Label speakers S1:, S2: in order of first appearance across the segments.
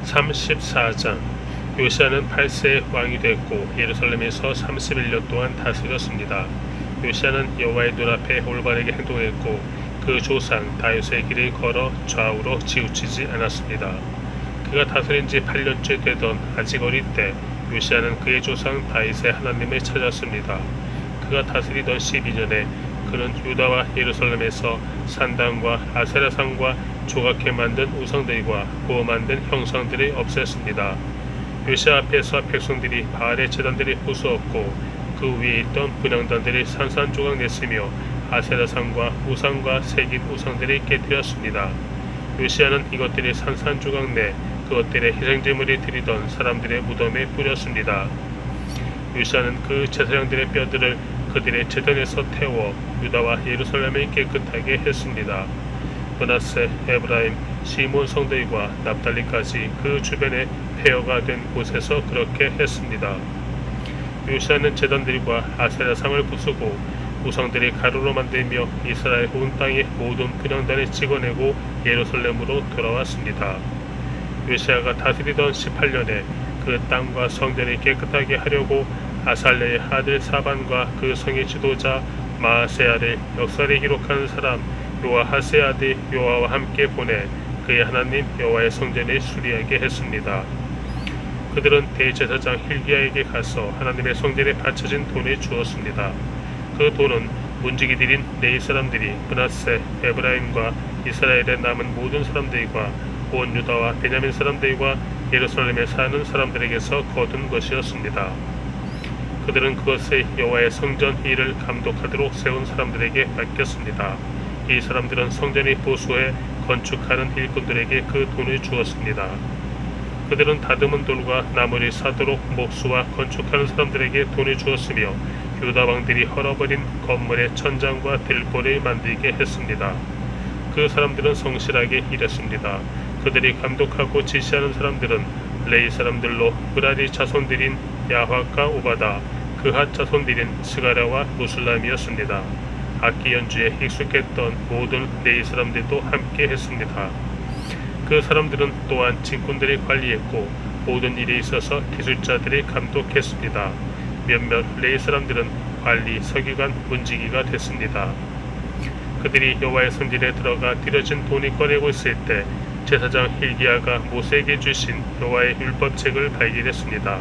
S1: 34장. 요시야는 8세의 왕이 되었고 예루살렘에서 31년 동안 다스렸습니다. 요시야는 여호와의 눈앞에 올바르게 행동했고 그 조상 다윗의 길을 걸어 좌우로 치우치지 않았습니다. 그가 다스린 지 8년째 되던 아직 어릴 때 요시야는 그의 조상 다윗의 하나님을 찾았습니다. 그가 다스리던 12년에 그는 유다와 예루살렘에서 산당과 아세라상과 조각해 만든 우상들과 구워 만든 형상들을 없앴습니다. 요시야 앞에서 백성들이 바알의 제단들을 부수었고 그 위에 있던 분향단들을 산산조각 냈으며 아세라상과 우상과 새긴 우상들을 깨뜨렸습니다. 요시야는 이것들을 산산조각 내 그것들의 희생제물을 드리던 사람들의 무덤에 뿌렸습니다. 요시야는 그 제사장들의 뼈들을 그들의 제단에서 태워 유다와 예루살렘을 깨끗하게 했습니다. 므낫세, 에브라임, 시몬 성들과 납달리까지 그 주변에 폐허가 된 곳에서 그렇게 했습니다. 요시야는 제단들과 아세라상을 부수고 우상들이 가루로 만들며 이스라엘 온 땅의 모든 분향단을 찍어내고 예루살렘으로 돌아왔습니다. 요시야가 다스리던 18년에 그 땅과 성전을 깨끗하게 하려고 아살랴의 아들 사반과 그 성의 지도자 마아세야를 역사를 기록하는 사람 요아하스의 아들 요아와 함께 보내 그의 하나님 여호와의 성전을 수리하게 했습니다. 그들은 대제사장 hil기야에게 가서 하나님의 성전에 바쳐진 돈을 주었습니다. 그 돈은 문지기들인 레위 사람들이 므낫세, 에브라임과 이스라엘에 남은 모든 사람들과 온 유다와 베냐민 사람들과 예루살렘에 사는 사람들에게서 거둔 것이었습니다. 그들은 그것을 여호와의 성전 일을 감독하도록 세운 사람들에게 맡겼습니다. 이 사람들은 성전이 보수해 건축하는 일꾼들에게 그 돈을 주었습니다. 그들은 다듬은 돌과 나무를 사도록 목수와 건축하는 사람들에게 돈을 주었으며 유다 왕들이 헐어버린 건물의 천장과 들보를 만들게 했습니다. 그 사람들은 성실하게 일했습니다. 그들이 감독하고 지시하는 사람들은 레위 사람들로 므라리 자손들인 야화과 오바다, 그핫 자손들인 스가랴와 무술람이었습니다. 악기 연주에 익숙했던 모든 레위 사람들도 함께 했습니다. 그 사람들은 또한 진군들을 관리했고 모든 일에 있어서 기술자들을 감독했습니다. 몇몇 레위 사람들은 관리, 서기관, 문지기가 됐습니다. 그들이 여호와의 성전에 들어가 드려진 돈을 꺼내고 있을 때 제사장 hil기야가 모세에게 주신 여호와의 율법책을 발견했습니다.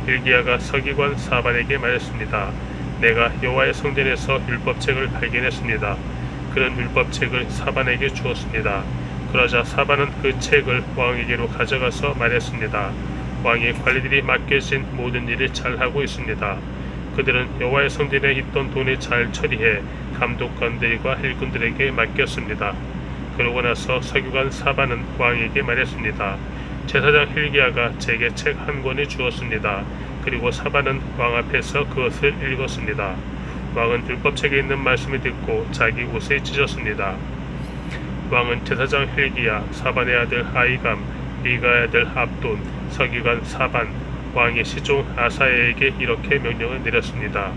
S1: hil기야가 서기관 사반에게 말했습니다. 내가 여호와의 성전에서 율법책을 발견했습니다. 그는 율법책을 사반에게 주었습니다. 그러자 사반은 그 책을 왕에게로 가져가서 말했습니다. 왕의 관리들이 맡겨진 모든 일을 잘하고 있습니다. 그들은 여호와의 성전에 있던 돈을 잘 처리해 감독관들과 일꾼들에게 맡겼습니다. 그러고 나서 서기관 사반은 왕에게 말했습니다. 제사장 hil기야가 제게 책 한 권을 주었습니다. 그리고 사반은 왕 앞에서 그것을 읽었습니다. 왕은 율법책에 있는 말씀을 듣고 자기 옷을 찢었습니다. 왕은 제사장 hil기야, 사반의 아들 아이감, 미가의 아들 압돈, 서기관 사반, 왕의 시종 아사야에게 이렇게 명령을 내렸습니다.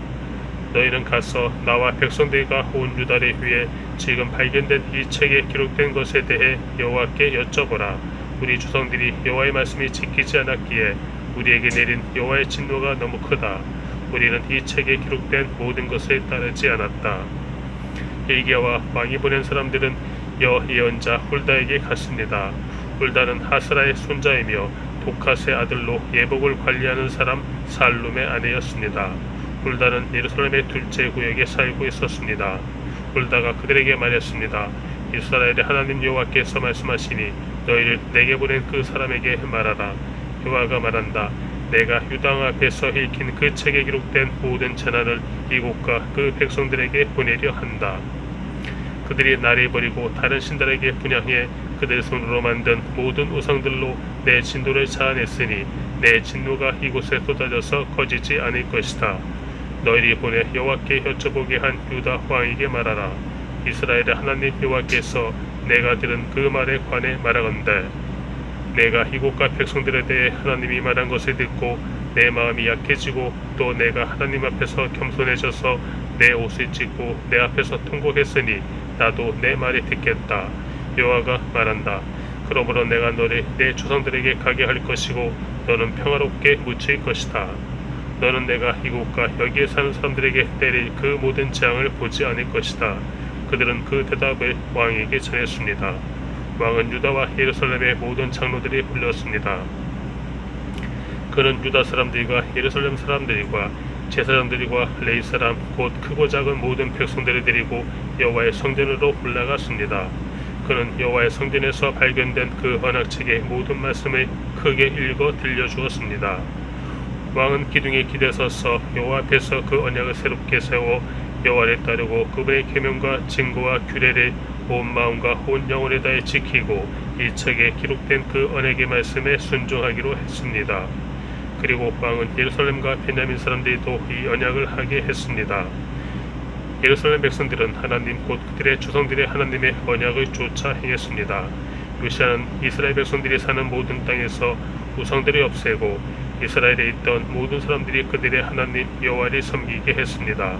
S1: 너희는 가서 나와 백성들과 온 유다를 위해 지금 발견된 이 책에 기록된 것에 대해 여호와께 여쭤보라. 우리 조상들이 여호와의 말씀을 지키지 않았기에 우리에게 내린 여호와의 진노가 너무 크다. 우리는 이 책에 기록된 모든 것을 따르지 않았다. hil기야와 왕이 보낸 사람들은 예언자 훌다에게 갔습니다. 훌다는 하스라의 손자이며 도카스의 아들로 예복을 관리하는 사람 살룸의 아내였습니다. 훌다는 예루살렘의 둘째 구역에 살고 있었습니다. 훌다가 그들에게 말했습니다. 이스라엘의 하나님 여호와께서 말씀하시니 너희를 내게 보낸 그 사람에게 말하라. 여호와가 말한다. 내가 유다 왕 앞에서 읽힌 그 책에 기록된 모든 재난을 이곳과 그 백성들에게 보내려 한다. 그들이 나를 버리고 다른 신들에게 분향해 그들 손으로 만든 모든 우상들로 내 진노를 자아냈으니 내 진노가 이곳에 쏟아져서 꺼지지 않을 것이다. 너희를 보내 여호와께 여쭤보게 한 유다 왕에게 말하라. 이스라엘의 하나님 여호와께서 내가 들은 그 말에 관해 말하건대 내가 이곳과 백성들에 대해 하나님이 말한 것을 듣고 내 마음이 약해지고 또 내가 하나님 앞에서 겸손해져서 내 옷을 찢고 내 앞에서 통곡했으니 나도 내 말을 듣겠다. 여호와가 말한다. 그러므로 내가 너를 내 조상들에게 가게 할 것이고 너는 평화롭게 묻힐 것이다. 너는 내가 이곳과 여기에 사는 사람들에게 내릴 그 모든 재앙을 보지 않을 것이다. 그들은 그 대답을 왕에게 전했습니다. 왕은 유다와 예루살렘의 모든 장로들이 불렸습니다. 그는 유다 사람들과 예루살렘 사람들과 제사장들과 레위 사람 곧 크고 작은 모든 백성들을 데리고 여호와의 성전으로 올라갔습니다. 그는 여호와의 성전에서 발견된 그 언약책의 모든 말씀을 크게 읽어 들려주었습니다. 왕은 기둥에 기대 서서 여호와 앞에서 그 언약을 새롭게 세워 여호와를 따르고 그분의 계명과 징고와 규례를 온 마음과 온 영혼에 다해 지키고 이 책에 기록된 그 언약의 말씀에 순종하기로 했습니다. 그리고 왕은 예루살렘과 베냐민 사람들도 이 언약을 하게 했습니다. 예루살렘 백성들은 하나님 곧 그들의 조상들의 하나님의 언약을 쫓아 행했습니다. 요시아는 이스라엘 백성들이 사는 모든 땅에서 우상들을 없애고 이스라엘에 있던 모든 사람들이 그들의 하나님 여호와를 섬기게 했습니다.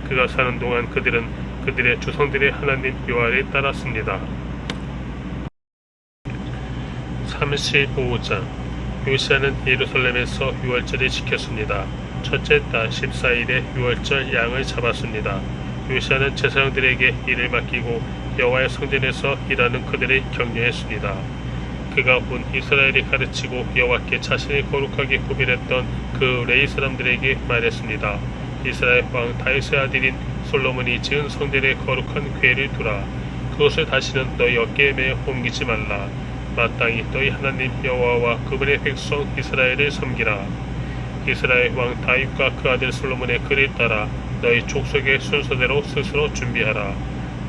S1: 그가 사는 동안 그들은 그들의 조상들의 하나님 여호와를 따랐습니다. 35장 요시아는 예루살렘에서 유월절을 지켰습니다. 첫째 달 14일에 유월절 양을 잡았습니다. 요시아는 제사장들에게 일을 맡기고 여호와의 성전에서 일하는 그들을 격려했습니다. 그가 온 이스라엘이 가르치고 여호와께 자신을 거룩하게 구별했던 그 레위 사람들에게 말했습니다. 이스라엘 왕 다윗의 아들인 솔로몬이 지은 성전에 거룩한 궤를 두라. 그것을 다시는 너희 어깨에 매어 옮기지 말라. 마땅히 너희 하나님 여호와와 그분의 백성 이스라엘을 섬기라. 이스라엘 왕 다윗과 그 아들 솔로몬의 글을 따라 너희 족속의 순서대로 스스로 준비하라.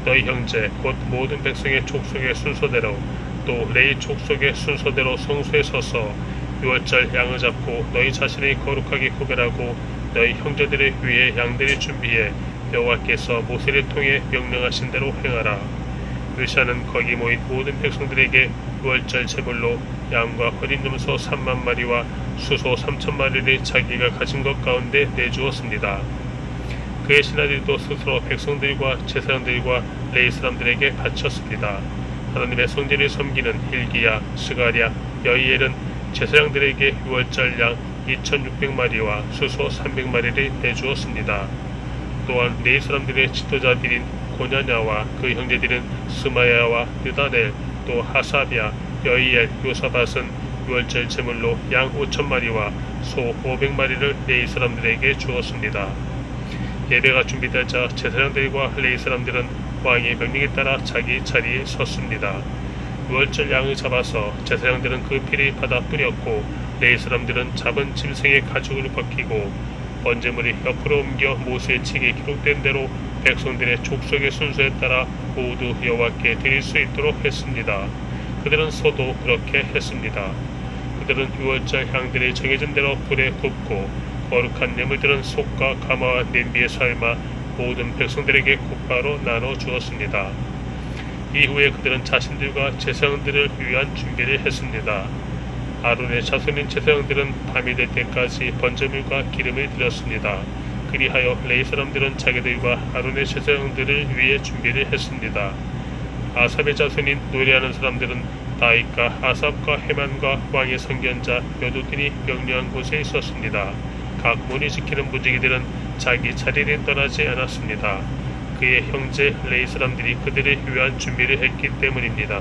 S1: 너희 형제 곧 모든 백성의 족속의 순서대로 또 레위 족속의 순서대로 성소에 서서 유월절 양을 잡고 너희 자신을 거룩하게 구별하고 너희 형제들을 위해 양들을 준비해 여호와께서 모세를 통해 명령하신 대로 행하라. 요시아는 거기 모인 모든 백성들에게 유월절 제물로 양과 어린 염소 3만 마리와 수소 3천 마리를 자기가 가진 것 가운데 내주었습니다. 그의 신하들도 스스로 백성들과 제사장들과 레위 사람들에게 바쳤습니다. 하나님의 성전을 섬기는 hil기야, 스가랴, 여이엘은 제사장들에게 유월절 양 2600마리와 수소 300마리를 내주었습니다. 또한 레위 사람들의 지도자들인 고냐냐와 그 형제들인 스마야와 느다넬, 또 하사비아, 여이엘, 요사밧은 유월절 제물로 양 5천마리와 소 500마리를 레위 사람들에게 주었습니다. 예배가 준비되자 제사장들과 레위 사람들은 왕의 명령에 따라 자기 자리에 섰습니다. 유월절 양을 잡아서 제사장들은 그 피를 받아 뿌렸고 레위 사람들은 잡은 짐승의 가죽을 벗기고 번제물이 옆으로 옮겨 모세의 책에 기록된 대로 백성들의 족속의 순서에 따라 모두 여호와께 드릴 수 있도록 했습니다. 그들은 소도 그렇게 했습니다. 그들은 유월절 향들이 정해진 대로 불에 굽고 거룩한 예물들은 속과 가마와 냄비에 삶아 모든 백성들에게 곧바로 나눠 주었습니다. 이후에 그들은 자신들과 제사장들을 위한 준비를 했습니다. 아론의 자손인 제사장들은 밤이 될 때까지 번제물과 기름을 드렸습니다. 그리하여 레위 사람들은 자기들과 아론의 제사장들을 위해 준비를 했습니다. 아삽의 자손인 노래하는 사람들은 다윗과 아삽과 헤만과 왕의 선견자 여두둔이 명령한 곳에 있었습니다. 각 문이 지키는 무지기들은 자기 자리를 떠나지 않았습니다. 그의 형제 레위 사람들이 그들을 위한 준비를 했기 때문입니다.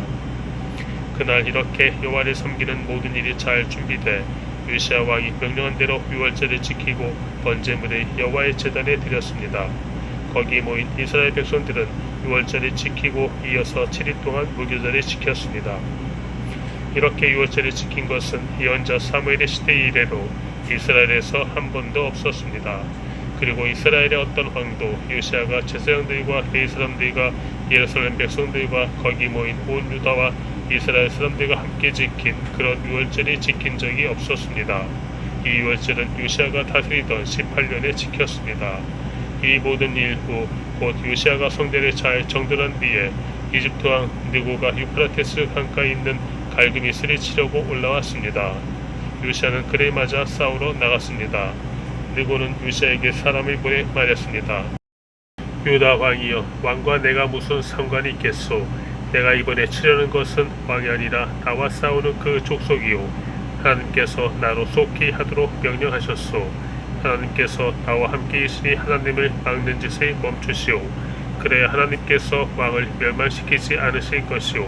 S1: 그날 이렇게 여호와를 섬기는 모든 일이 잘 준비돼 요시아 왕이 명령한 대로 유월절을 지키고 번제물을 여호와의 제단에 드렸습니다. 거기 모인 이스라엘 백성들은 유월절을 지키고 이어서 7일 동안 무교절을 지켰습니다. 이렇게 유월절을 지킨 것은 예언자 사무엘의 시대 이래로 이스라엘에서 한 번도 없었습니다. 그리고 이스라엘의 어떤 왕도 요시아가 제사장들과 레위 사람들과 예루살렘 백성들과 거기 모인 온 유다와 이스라엘 사람들과 함께 지킨 그런 유월절이 지킨 적이 없었습니다. 이 유월절은 요시아가 다스리던 18년에 지켰습니다. 이 모든 일 후 곧 요시아가 성전을 잘 정돈한 뒤에 이집트 왕 느고가 유프라테스 강가에 있는 갈그미스를 치려고 올라왔습니다. 요시아는 그를 맞아 싸우러 나갔습니다. 느고는 요시아에게 사람을 보내 말했습니다. 유다 왕이여, 왕과 내가 무슨 상관이 있겠소? 내가 이번에 치려는 것은 왕이 아니라 나와 싸우는 그 족속이요. 하나님께서 나로 속히 하도록 명령하셨소. 하나님께서 나와 함께 있으니 하나님을 막는 짓을 멈추시오. 그래야 하나님께서 왕을 멸망시키지 않으실 것이오.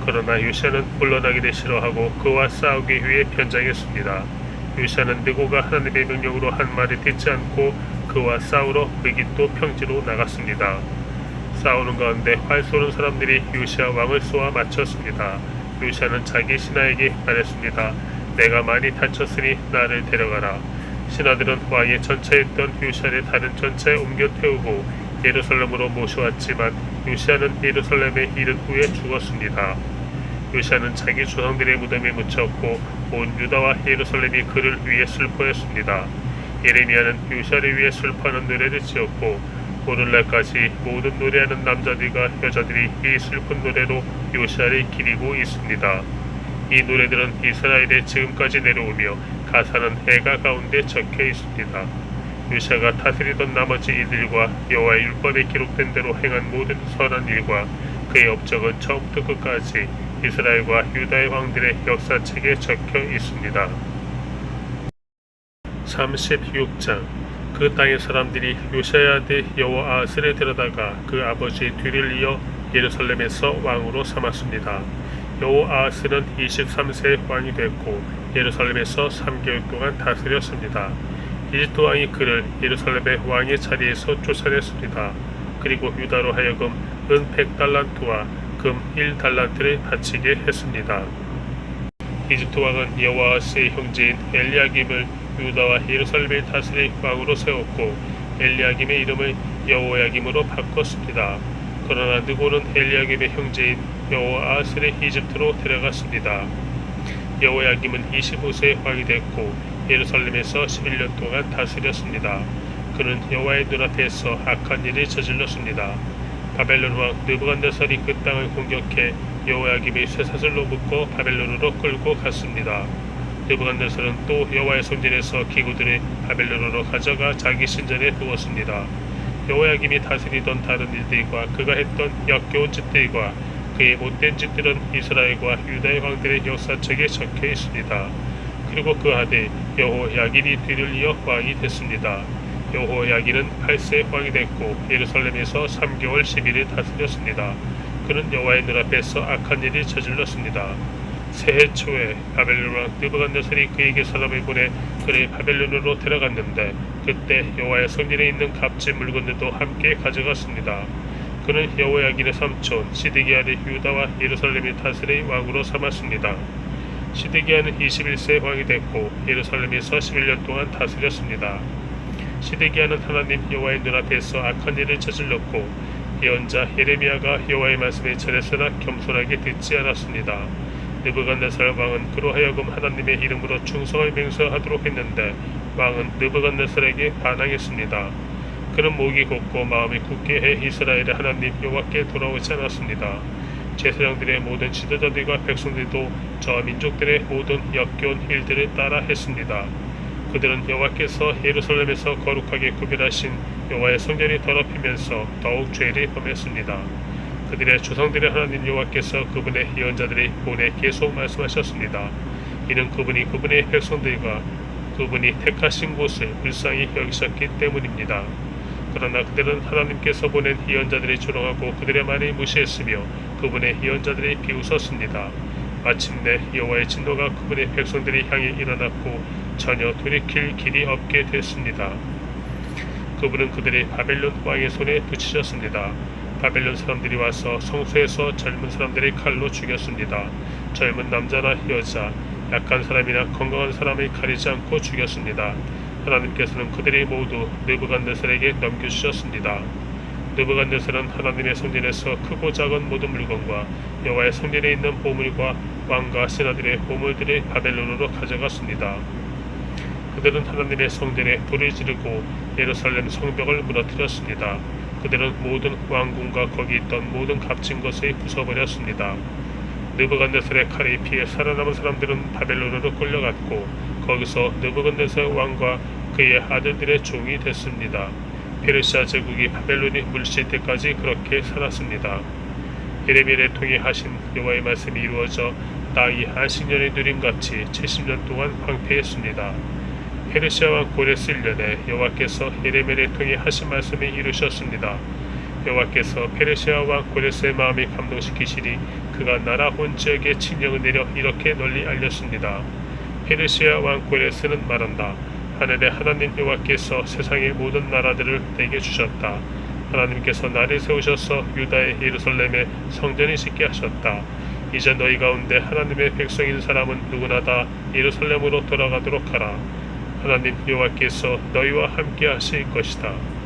S1: 그러나 요시아는 물러나기를 싫어하고 그와 싸우기 위해 변장했습니다. 요시아는 느고가 하나님의 명령으로 한 말을 듣지 않고 그와 싸우러 메깃도 평지로 나갔습니다. 싸우는 가운데 활 쏘는 사람들이 요시아 왕을 쏘아 맞췄습니다. 요시아는 자기 신하에게 말했습니다. 내가 많이 다쳤으니 나를 데려가라. 신하들은 왕의 전차에 있던 요시아를 다른 전차에 옮겨 태우고 예루살렘으로 모셔왔지만 요시아는 예루살렘에 이른 후에 죽었습니다. 요시아는 자기 조상들의 무덤에 묻혔고 온 유다와 예루살렘이 그를 위해 슬퍼했습니다. 예레미야는 요시아를 위해 슬퍼하는 노래를 지었고 오늘날까지 모든 노래하는 남자들과 여자들이 이 슬픈 노래로 요시아를 기리고 있습니다. 이 노래들은 이스라엘에 지금까지 내려오며 가사는 해가 가운데 적혀 있습니다. 요시아가 다스리던 나머지 이들과 여호와의 율법에 기록된 대로 행한 모든 선한 일과 그의 업적은 처음부터 끝까지 이스라엘과 유다의 왕들의 역사책에 적혀 있습니다. 36장 그 땅의 사람들이 요시아의 아들 여호아스를 데려다가 그 아버지의 뒤를 이어 예루살렘에서 왕으로 삼았습니다. 여호아스는 23세 왕이 됐고 예루살렘에서 3개월 동안 다스렸습니다. 이집트 왕이 그를 예루살렘의 왕의 자리에서 쫓아냈습니다. 그리고 유다로 하여금 은 100달란트와 금 1달란트를 바치게 했습니다. 이집트 왕은 여호아스의 형제인 엘리야김을 유다와 예루살렘을 다스릴 왕으로 세웠고 엘리야김의 이름을 여호야김으로 바꿨습니다. 그러나 느고는 엘리야김의 형제인 여호아스를 이집트로 데려갔습니다. 여호야김은 25세 왕이 됐고 예루살렘에서 11년 동안 다스렸습니다. 그는 여호와의 눈앞에서 악한 일을 저질렀습니다. 바벨론 왕 느부갓네살이 그 땅을 공격해 여호야김의 쇠사슬로 묶어 바벨론으로 끌고 갔습니다. 느부갓네살은 또 여호와의 성전에서 기구들을 바벨론으로 가져가 자기 신전에 두었습니다. 여호야김이 다스리던 다른 일들과 그가 했던 역겨운 짓들과 그의 못된 짓들은 이스라엘과 유다의 왕들의 역사책에 적혀 있습니다. 그리고 그 아들 여호야긴이 뒤를 이어 왕이 됐습니다. 여호야긴은 8세 왕이 됐고 예루살렘에서 3개월 10일을 다스렸습니다. 그는 여호와의 눈앞에서 악한 일을 저질렀습니다. 새해 초에 바벨론 왕 느부갓네살이 그에게 사람을 보내 그를 바벨론으로 데려갔는데 그때 여호와의 성전에 있는 값진 물건들도 함께 가져갔습니다. 그는 여호야긴의 삼촌 시드기야를 유다와 예루살렘을 다스릴 왕으로 삼았습니다. 시드기야는 21세 왕이 됐고 예루살렘에서 11년 동안 다스렸습니다. 시드기야는 하나님 여호와의 눈앞에서 악한 일을 저질렀고 예언자 예레미야가 여호와의 말씀을 전했으나 겸손하게 듣지 않았습니다. 느부갓네살 왕은 그로 하여금 하나님의 이름으로 충성을 맹세하도록 했는데 왕은 느부갓네살에게 반항했습니다. 그는 목이 곧고 마음이 굳게 해 이스라엘의 하나님 여호와께 돌아오지 않았습니다. 제사장들의 모든 지도자들과 백성들도 저 민족들의 모든 역겨운 일들을 따라 했습니다. 그들은 여호와께서 예루살렘에서 거룩하게 구별하신 여호와의 성전을 더럽히면서 더욱 죄를 범했습니다. 그들의 조상들의 하나님 여호와께서 그분의 예언자들이 본에 계속 말씀하셨습니다. 이는 그분이 그분의 백성들과 그분이 택하신 곳을 불쌍히 여기셨기 때문입니다. 그러나 그들은 하나님께서 보낸 예언자들이 조롱하고 그들의 말을 무시했으며 그분의 예언자들이 비웃었습니다. 마침내 여호와의 진노가 그분의 백성들이 향해 일어났고 전혀 돌이킬 길이 없게 됐습니다. 그분은 그들의 바벨론 왕의 손에 붙이셨습니다. 바벨론 사람들이 와서 성소에서 젊은 사람들을 칼로 죽였습니다. 젊은 남자나 여자, 약한 사람이나 건강한 사람을 가리지 않고 죽였습니다. 하나님께서는 그들이 모두 느부갓네살에게 넘겨주셨습니다. 느부갓네살은 하나님의 성전에서 크고 작은 모든 물건과 여호와의 성전에 있는 보물과 왕과 신하들의 보물들을 바벨론으로 가져갔습니다. 그들은 하나님의 성전에 불을 지르고 예루살렘 성벽을 무너뜨렸습니다. 그들은 모든 왕궁과 거기 있던 모든 값진 것을 부숴버렸습니다. 느부갓네살의 칼에 피해 살아남은 사람들은 바벨론으로 끌려갔고 거기서 느부갓네살 왕과 그의 아들들의 종이 됐습니다. 페르시아 제국이 바벨론이 물리칠 때까지 그렇게 살았습니다. 예레미야를 통해 하신 여호와의 말씀이 이루어져 땅이 안식년의 누림같이 70년 동안 황폐했습니다. 페르시아 왕 고레스 1년에 여호와께서 예레미야를 통해 하신 말씀이 이루셨습니다. 여호와께서 페르시아 왕 고레스의 마음을 감동시키시니 그가 나라 온 지역에 칙령을 내려 이렇게 널리 알렸습니다. 페르시아 왕 고레스는 말한다. 하늘의 하나님 여호와께서 세상의 모든 나라들을 내게 주셨다. 하나님께서 나를 세우셔서 유다의 예루살렘에 성전을 짓게 하셨다. 이제 너희 가운데 하나님의 백성인 사람은 누구나 다 예루살렘으로 돌아가도록 하라. 하나님 여호와께서 너희와 함께 하실 것이다.